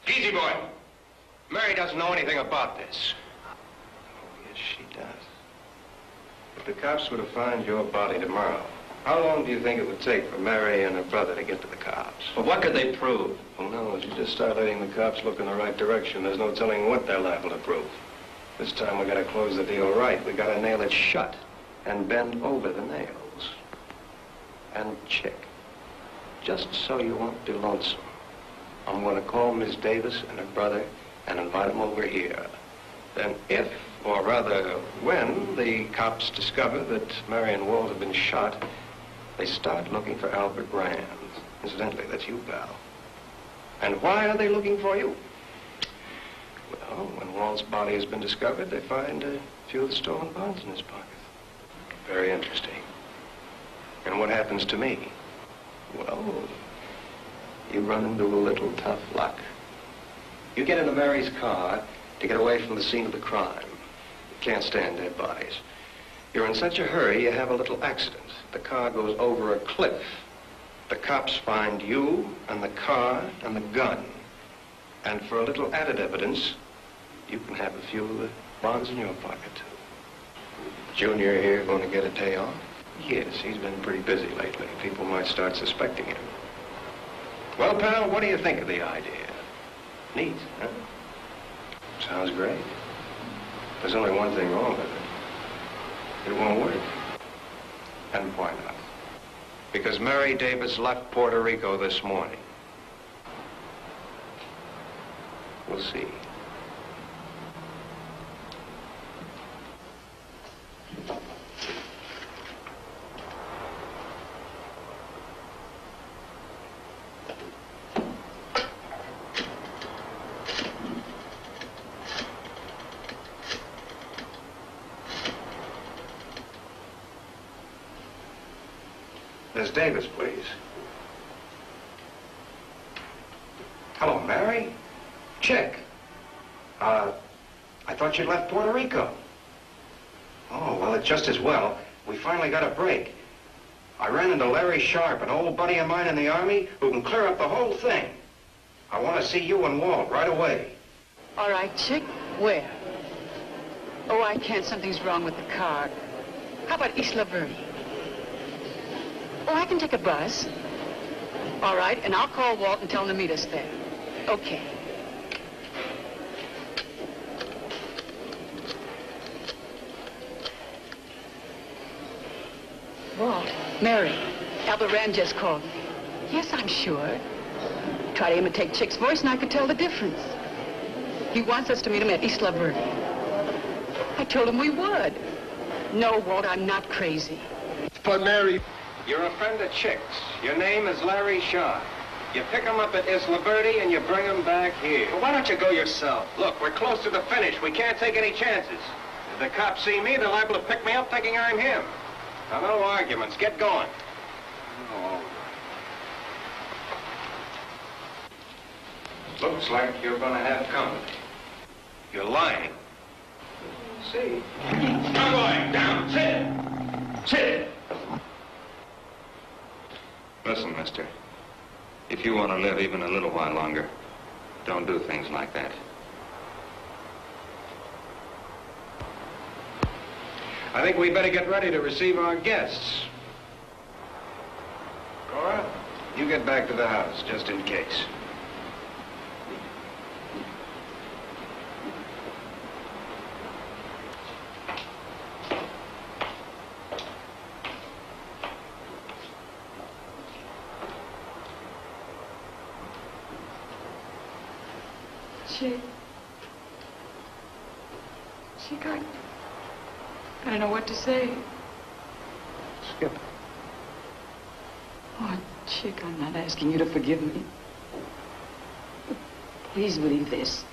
Easy, boy. Mary doesn't know anything about this. Oh, yes, she does. If the cops were to find your body tomorrow, how long do you think it would take for Mary and her brother to get to the cops? But what could they prove? Who knows? You just start letting the cops look in the right direction. There's no telling what they're liable to prove. This time we gotta close the deal right. We gotta nail it shut and bend over the nails. And Chick, just so you won't be lonesome, I'm gonna call Miss Davis and her brother and invite them over here. Then if, or rather when, the cops discover that Mary and Walt have been shot, they start looking for Albert Rand. Incidentally, that's you, pal. And why are they looking for you? Well, when Walt's body has been discovered, they find a few of the stolen bonds in his pocket. Very interesting. And what happens to me? Well, you run into a little tough luck. You get into Mary's car to get away from the scene of the crime. You can't stand dead bodies. You're in such a hurry, you have a little accident. The car goes over a cliff. The cops find you and the car and the gun. And for a little added evidence, you can have a few of the bonds in your pocket, too. Junior here going to get a day off? Yes, he's been pretty busy lately. People might start suspecting him. Well, pal, what do you think of the idea? Neat, huh? Sounds great. There's only one thing wrong with it. It won't work. And why not? Because Mary Davis left Puerto Rico this morning. We'll see. Miss Davis, please. Hello, Mary. Chick. I thought you'd left Puerto Rico. Oh, well, it's just as well. We finally got a break. I ran into Larry Sharp, an old buddy of mine in the Army, who can clear up the whole thing. I want to see you and Walt right away. All right, Chick. Where? Oh, I can't. Something's wrong with the car. How about Isla Verde? Oh, I can take a bus. All right, and I'll call Walt and tell him to meet us there. Okay. Walt, Mary, Albert Rand just called me. Yes, I'm sure. Try to imitate Chick's voice and I could tell the difference. He wants us to meet him at Isla Verde. I told him we would. No, Walt, I'm not crazy. But Mary... You're a friend of Chick's. Your name is Larry Sharp. You pick him up at Isla Verde and you bring him back here. Well, why don't you go yourself? Look, we're close to the finish. We can't take any chances. If the cops see me, they're liable to pick me up thinking I'm him. Now, no arguments. Get going. Oh. Looks like you're going to have company. You're lying. See? I'm going down. Sit. Sit. Listen, mister. If you want to live even a little while longer, don't do things like that. I think we better get ready to receive our guests. Cora, you get back to the house, just in case. Chick, I don't know what to say. Skip. Oh, Chick, I'm not asking you to forgive me. But please believe this.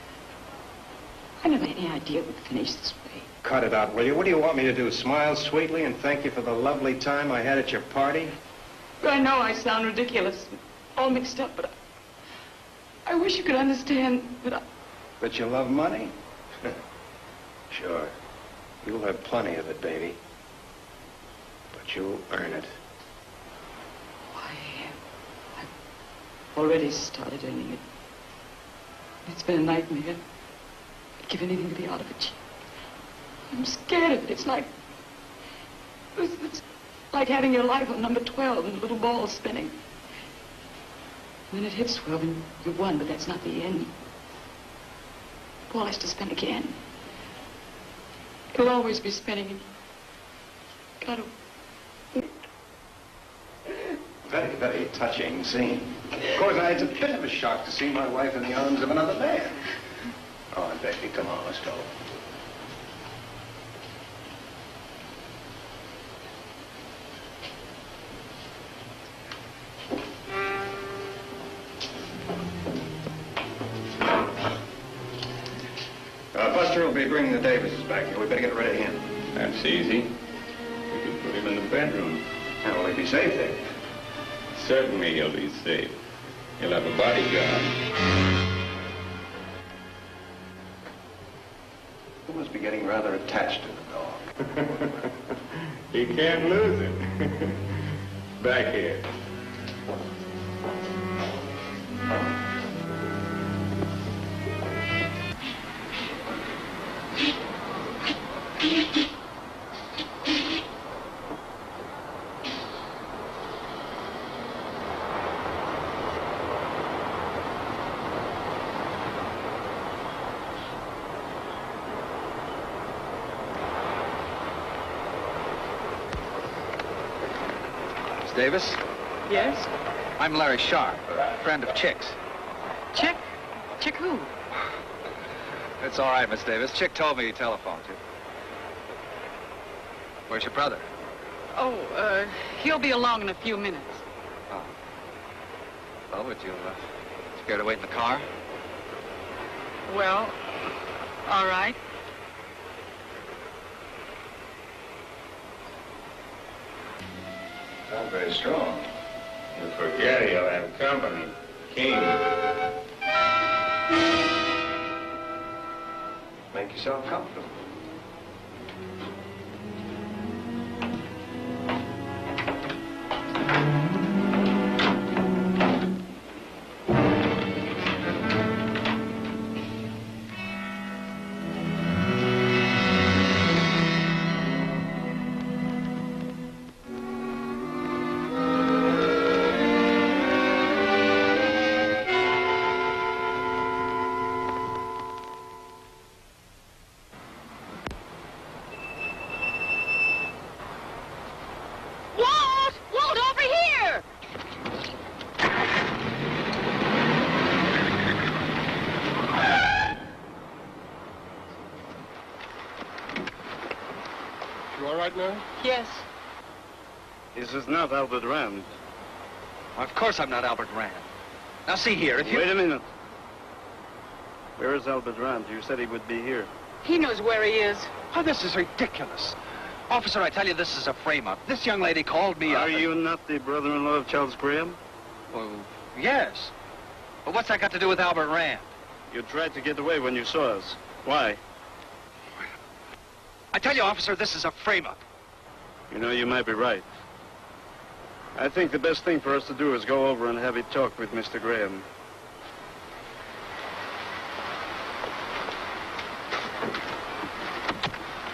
I never had any idea it would finish this way. Cut it out, will you? What do you want me to do? Smile sweetly and thank you for the lovely time I had at your party? I know I sound ridiculous, all mixed up, but I wish you could understand that That you love money? Sure. You'll have plenty of it, baby. But you'll earn it. I've already started earning it. It's been a nightmare. I'd give anything to be out of it. I'm scared of it. It's like having your life on number 12 and the little ball spinning. When it hits 12, and you won, but that's not the end. The ball has to spin again. It'll always be spinning, and you gotta... Very, very touching scene. Of course, it's a bit of a shock to see my wife in the arms of another man. Oh, baby, come on, let's go. Buster will be bringing the Davises back here. We better get rid of him. That's easy. We can put him in the bedroom. How will he be safe there? Certainly he'll be safe. He'll have a bodyguard. You must be getting rather attached to the dog. He can't lose him. Back here. Davis? Yes? I'm Larry Sharp, a friend of Chick's. Chick? Chick who? It's all right, Miss Davis. Chick told me he telephoned you. Where's your brother? Oh, he'll be along in a few minutes. Oh. Well, would you care to wait in the car? Well, all right. Not very strong. You forget he'll have company. King. Make yourself comfortable. Yes. This is not Albert Rand. Of course I'm not Albert Rand. Now, see here, if you... Wait a minute. Where is Albert Rand? You said he would be here. He knows where he is. Oh, this is ridiculous. Officer, I tell you, this is a frame-up. This young lady called me up. Are you not the brother-in-law of Charles Graham? Well, yes. But what's that got to do with Albert Rand? You tried to get away when you saw us. Why? I tell you, officer, this is a frame-up. You know, you might be right. I think the best thing for us to do is go over and have a talk with Mr. Graham.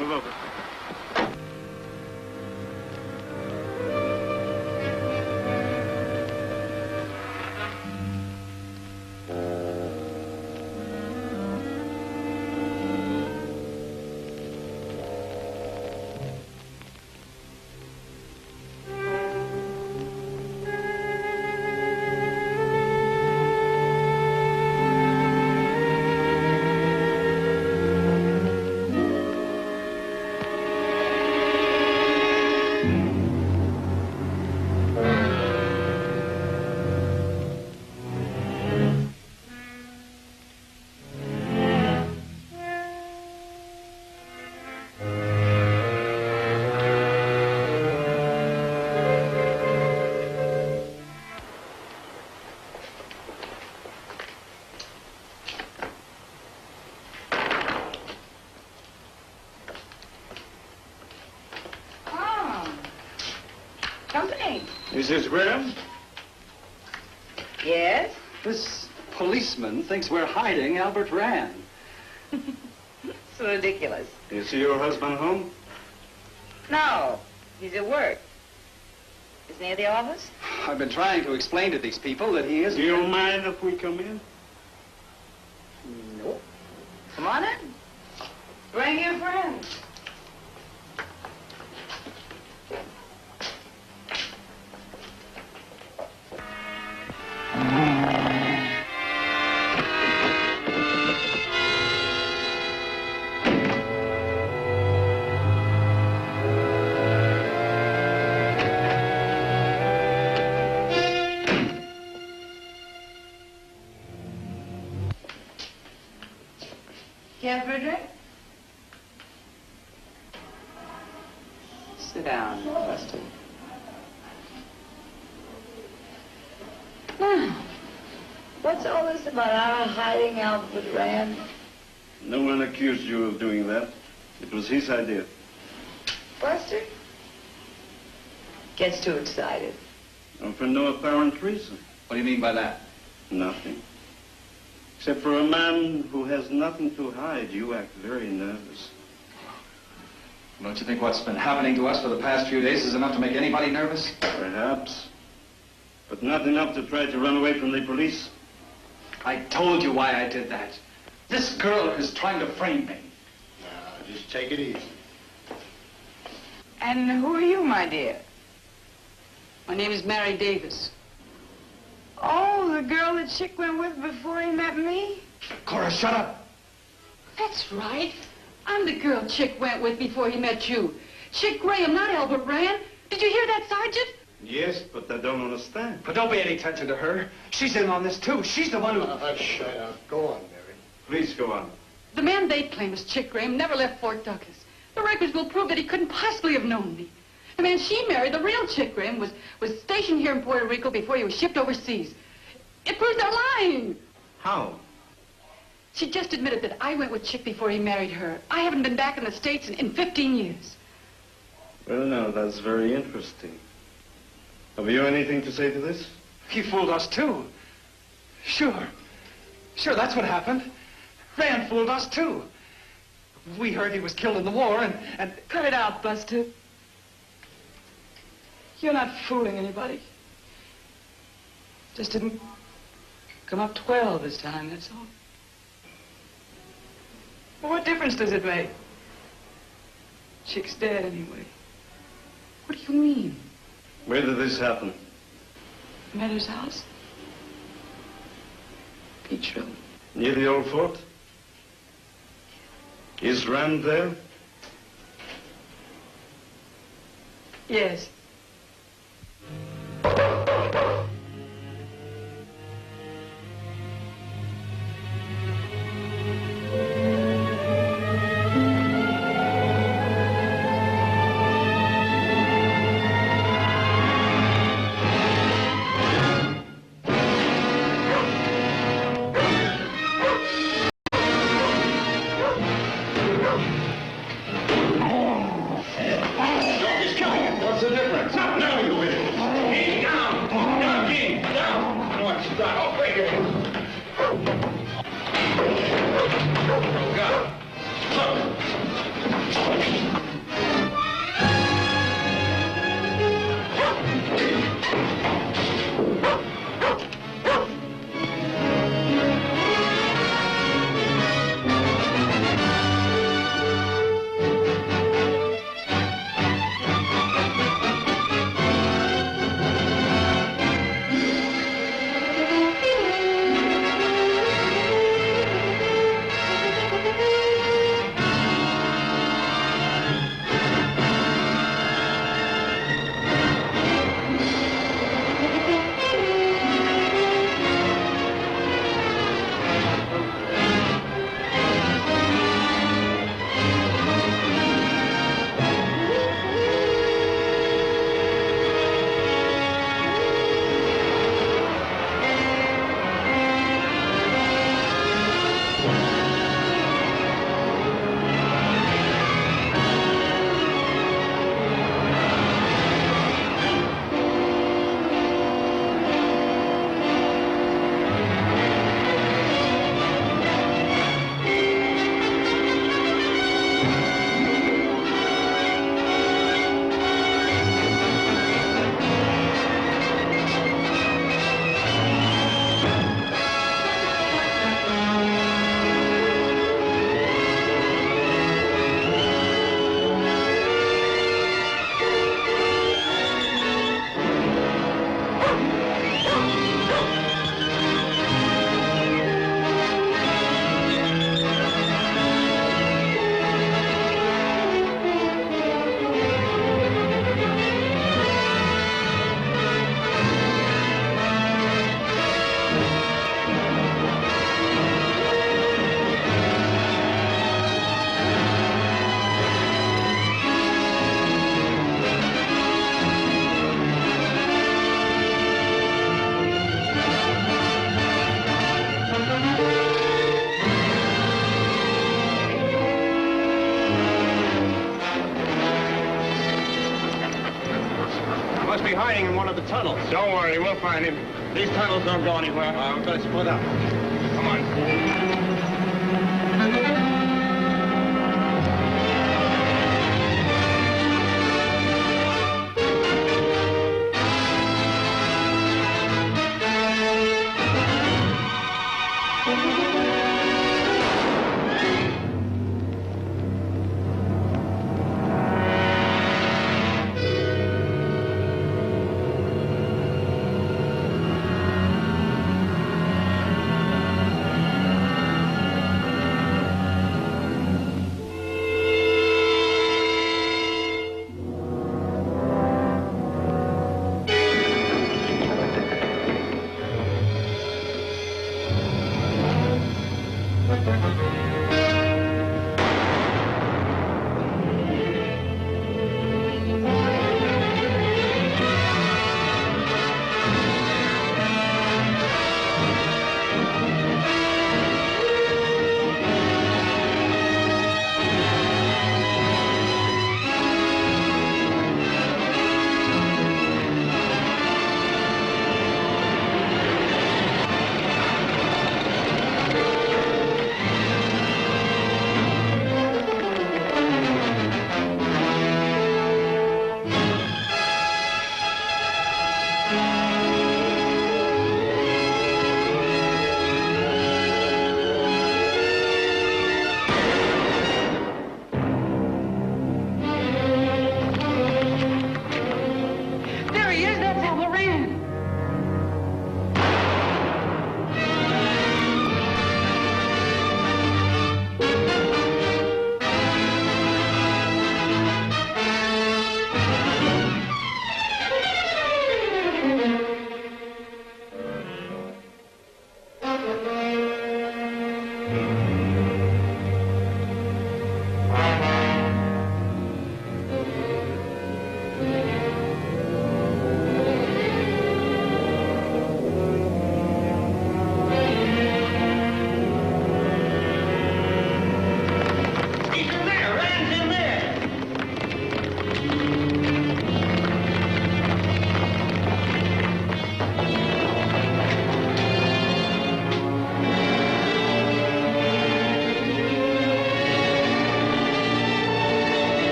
Move over. Mrs. Graham? Yes? This policeman thinks we're hiding Albert Rand. It's ridiculous. Is your husband home? No, he's at work. Isn't he at the office? I've been trying to explain to these people that he isn't. Do you mind if we come in? Nope. Come on in. Bring your friends. Care for a drink? Sit down, Buster. Now, what's all this about our hiding Albert Rand? No one accused you of doing that. It was his idea. Buster? Gets too excited. And for no apparent reason. What do you mean by that? Nothing. Except for a man who has nothing to hide, you act very nervous. Don't you think what's been happening to us for the past few days is enough to make anybody nervous? Perhaps. But not enough to try to run away from the police. I told you why I did that. This girl is trying to frame me. Now, just take it easy. And who are you, my dear? My name is Mary Davis. Oh, the girl that Chick went with before he met me? Cora, shut up. That's right. I'm the girl Chick went with before he met you. Chick Graham, not Albert Rand. Did you hear that, Sergeant? Yes, but I don't understand. But don't pay any attention to her. She's in on this, too. She's the one who... Shut up. Go on, Mary. Please go on. The man they claim is Chick Graham never left Fort Douglas. The records will prove that he couldn't possibly have known me. The man she married, the real Chick Graham, was stationed here in Puerto Rico before he was shipped overseas. It proves they're lying. How? She just admitted that I went with Chick before he married her. I haven't been back in the States in 15 years. Well, now, that's very interesting. Have you anything to say to this? He fooled us, too. Sure. Sure, that's what happened. Rand fooled us, too. We heard he was killed in the war, and... Cut it out, Buster. You're not fooling anybody. Just didn't come up 12 this time, that's all. Well, what difference does it make? Chick's dead anyway. What do you mean? Where did this happen? Meadows' house? Peachville. Near the old fort? Is Rand there? Yes. hiding in one of the tunnels. Don't worry, we'll find him. These tunnels don't go anywhere. We're gonna split up. Come on.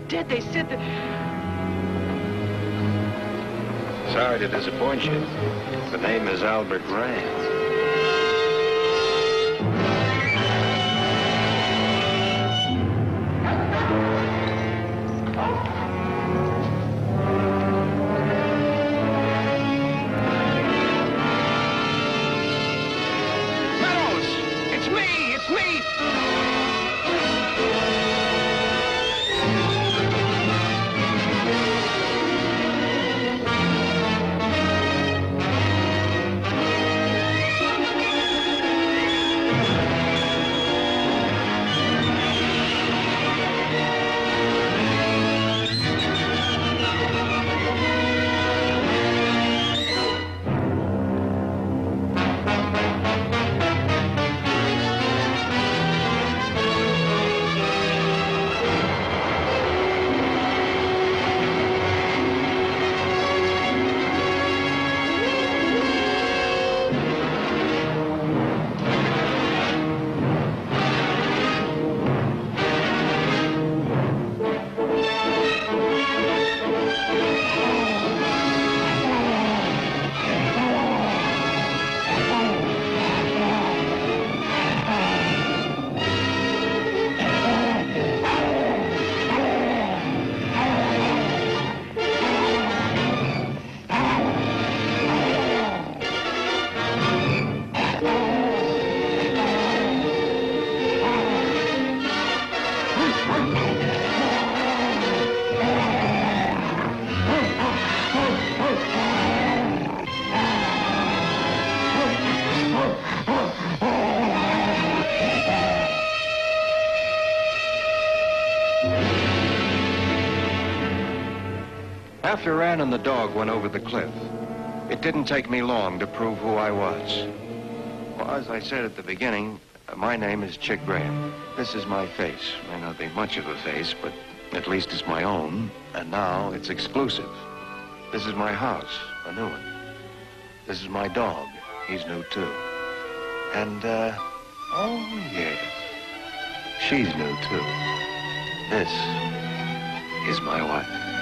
Dead. They said that... Sorry to disappoint you. The name is Albert Rand. After Rand and the dog went over the cliff, it didn't take me long to prove who I was. Well, as I said at the beginning, My name is Chick Graham. This is my face. May not be much of a face, but at least it's my own. And now it's exclusive. This is my house, a new one. This is my dog. He's new, too. And, oh, yes. She's new, too. This is my wife.